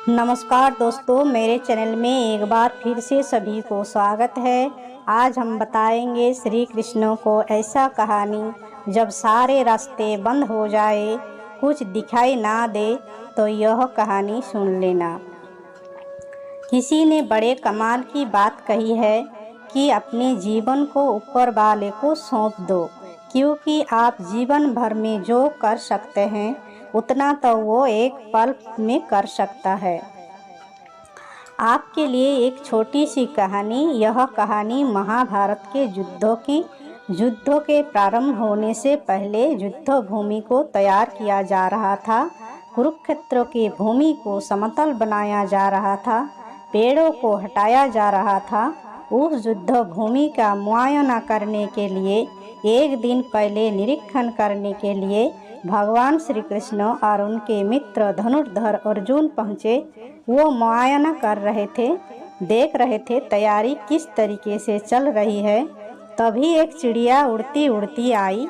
नमस्कार दोस्तों, मेरे चैनल में एक बार फिर से सभी को स्वागत है। आज हम बताएंगे श्री कृष्ण को ऐसा कहानी जब सारे रास्ते बंद हो जाए, कुछ दिखाई ना दे तो यह कहानी सुन लेना। किसी ने बड़े कमाल की बात कही है कि अपने जीवन को ऊपर वाले को सौंप दो, क्योंकि आप जीवन भर में जो कर सकते हैं उतना तो वो एक पल में कर सकता है। आपके लिए एक छोटी सी कहानी। यह कहानी महाभारत के युद्धों के प्रारंभ होने से पहले युद्ध भूमि को तैयार किया जा रहा था। कुरुक्षेत्र की भूमि को समतल बनाया जा रहा था, पेड़ों को हटाया जा रहा था। उस युद्ध भूमि का मुआयना करने के लिए एक दिन पहले निरीक्षण करने के लिए भगवान श्री कृष्ण और उनके मित्र धनुर्धर अर्जुन पहुँचे। वो मुआयना कर रहे थे, देख रहे थे तैयारी किस तरीके से चल रही है। तभी एक चिड़िया उड़ती उड़ती आई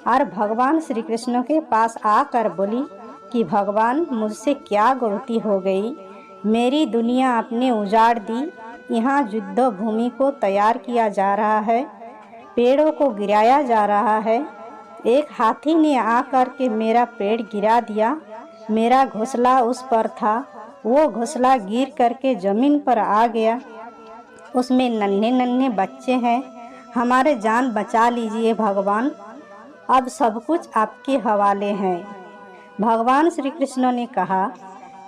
और भगवान श्री कृष्ण के पास आकर बोली कि भगवान, मुझसे क्या गलती हो गई? मेरी दुनिया आपने उजाड़ दी। यहाँ युद्ध भूमि को तैयार किया जा रहा है, पेड़ों को गिराया जा रहा है। एक हाथी ने आकर के मेरा पेड़ गिरा दिया। मेरा घोंसला उस पर था, वो घोंसला गिर करके ज़मीन पर आ गया। उसमें नन्हे नन्हे बच्चे हैं। हमारे जान बचा लीजिए भगवान, अब सब कुछ आपके हवाले हैं। भगवान श्री कृष्ण ने कहा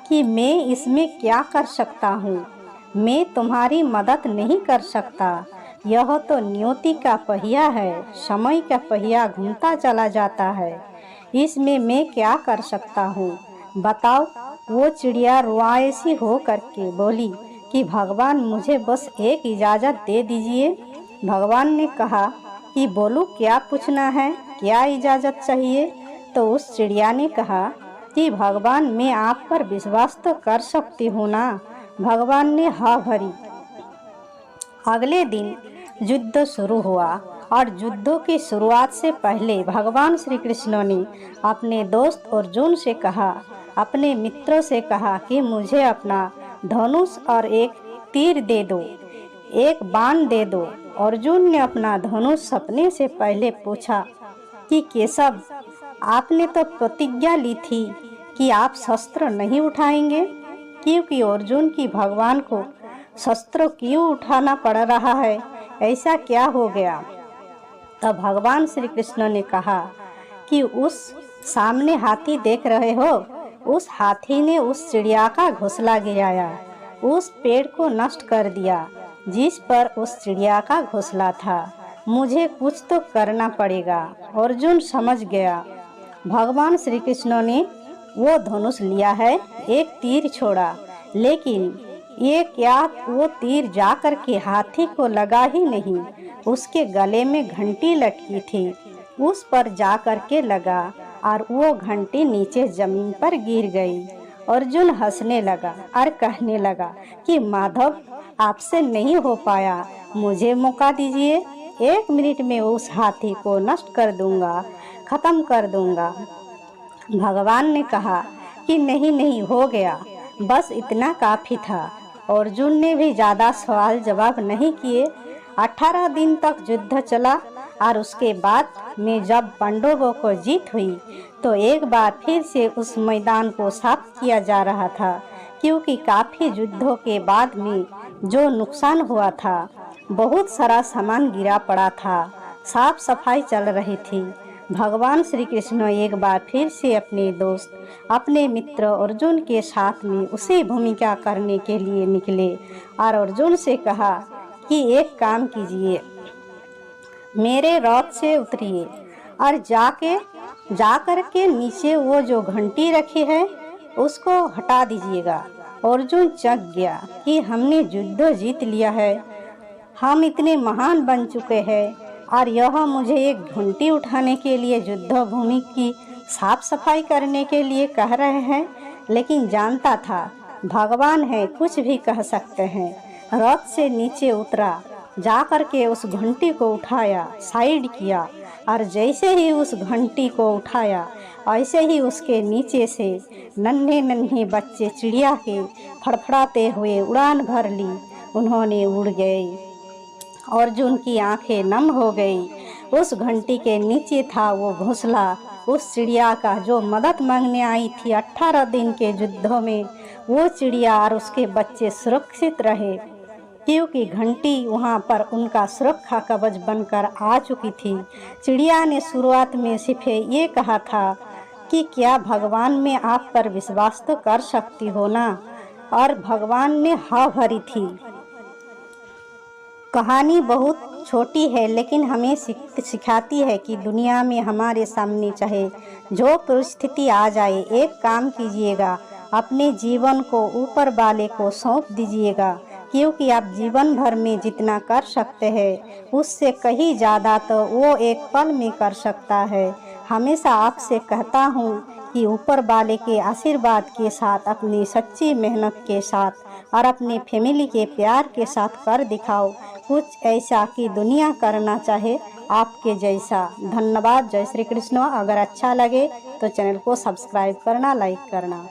कि मैं इसमें क्या कर सकता हूँ? मैं तुम्हारी मदद नहीं कर सकता। यह तो नियति का पहिया है, समय का पहिया घूमता चला जाता है। इसमें मैं क्या कर सकता हूँ बताओ? वो चिड़िया रुआसी हो करके बोली कि भगवान, मुझे बस एक इजाज़त दे दीजिए। भगवान ने कहा कि बोलो, क्या पूछना है, क्या इजाज़त चाहिए? तो उस चिड़िया ने कहा कि भगवान, मैं आप पर विश्वास तो कर सकती हूँ ना? भगवान ने हाँ भरी। अगले दिन युद्ध शुरू हुआ और युद्धों की शुरुआत से पहले भगवान श्री कृष्ण ने अपने दोस्त अर्जुन से कहा, अपने मित्रों से कहा कि मुझे अपना धनुष और एक तीर दे दो, एक बाण दे दो। अर्जुन ने अपना धनुष सपने से पहले पूछा कि केशव, आपने तो प्रतिज्ञा ली थी कि आप शस्त्र नहीं उठाएंगे, क्योंकि अर्जुन की भगवान को शस्त्र क्यों उठाना पड़ रहा है? ऐसा क्या हो गया? तब भगवान श्री कृष्ण ने कहा कि उस सामने हाथी देख रहे हो, उस हाथी ने उस चिड़िया का घोंसला गिराया, उस पेड़ को नष्ट कर दिया जिस पर उस चिड़िया का घोंसला था। मुझे कुछ तो करना पड़ेगा। अर्जुन समझ गया। भगवान श्री कृष्ण ने वो धनुष लिया है, एक तीर छोड़ा, लेकिन ये क्या, वो तीर जाकर के हाथी को लगा ही नहीं। उसके गले में घंटी लटकी थी, उस पर जाकर के लगा और वो घंटी नीचे जमीन पर गिर गई। अर्जुन हंसने लगा और कहने लगा कि माधव, आपसे नहीं हो पाया, मुझे मौका दीजिए। 1 मिनट में उस हाथी को नष्ट कर दूंगा, खत्म कर दूंगा। भगवान ने कहा कि नहीं नहीं, हो गया, बस इतना काफ़ी था। अर्जुन ने भी ज़्यादा सवाल जवाब नहीं किए। 18 दिन तक युद्ध चला और उसके बाद में जब पांडवों को जीत हुई तो एक बार फिर से उस मैदान को साफ किया जा रहा था, क्योंकि काफ़ी युद्धों के बाद में जो नुकसान हुआ था, बहुत सारा सामान गिरा पड़ा था, साफ सफाई चल रही थी। भगवान श्री कृष्ण एक बार फिर से अपने दोस्त, अपने मित्र अर्जुन के साथ में उसी भूमिका करने के लिए निकले और अर्जुन से कहा कि एक काम कीजिए, मेरे रथ से उतरिए और जाकर के नीचे वो जो घंटी रखी है उसको हटा दीजिएगा। अर्जुन चक गया कि हमने युद्ध जीत लिया है, हम इतने महान बन चुके हैं और यह मुझे एक घंटी उठाने के लिए युद्ध भूमि की साफ सफाई करने के लिए कह रहे हैं। लेकिन जानता था भगवान है, कुछ भी कह सकते हैं। रथ से नीचे उतरा, जा कर के उस घंटी को उठाया, साइड किया और जैसे ही उस घंटी को उठाया, ऐसे ही उसके नीचे से नन्हे नन्हे बच्चे चिड़िया के फड़फड़ाते हुए उड़ान भर ली। उन्होंने उड़ गए। अर्जुन की आंखें नम हो गई। उस घंटी के नीचे था वो घोंसला उस चिड़िया का जो मदद मांगने आई थी 18 दिन के युद्धों में। वो चिड़िया और उसके बच्चे सुरक्षित रहे, क्योंकि घंटी वहाँ पर उनका सुरक्षा कवच बनकर आ चुकी थी। चिड़िया ने शुरुआत में सिर्फ ये कहा था कि क्या भगवान में आप पर विश्वास तो कर सकती हो ना, और भगवान ने हाँ भरी थी। कहानी बहुत छोटी है, लेकिन हमें सिखाती है कि दुनिया में हमारे सामने चाहे जो परिस्थिति आ जाए, एक काम कीजिएगा, अपने जीवन को ऊपर वाले को सौंप दीजिएगा, क्योंकि आप जीवन भर में जितना कर सकते हैं उससे कहीं ज़्यादा तो वो एक पल में कर सकता है। हमेशा आपसे कहता हूँ कि ऊपर वाले के आशीर्वाद के साथ, अपनी सच्ची मेहनत के साथ और अपने फैमिली के प्यार के साथ कर दिखाओ कुछ ऐसा कि दुनिया करना चाहे आपके जैसा। धन्यवाद। जय श्री कृष्ण। अगर अच्छा लगे तो चैनल को सब्सक्राइब करना, लाइक करना।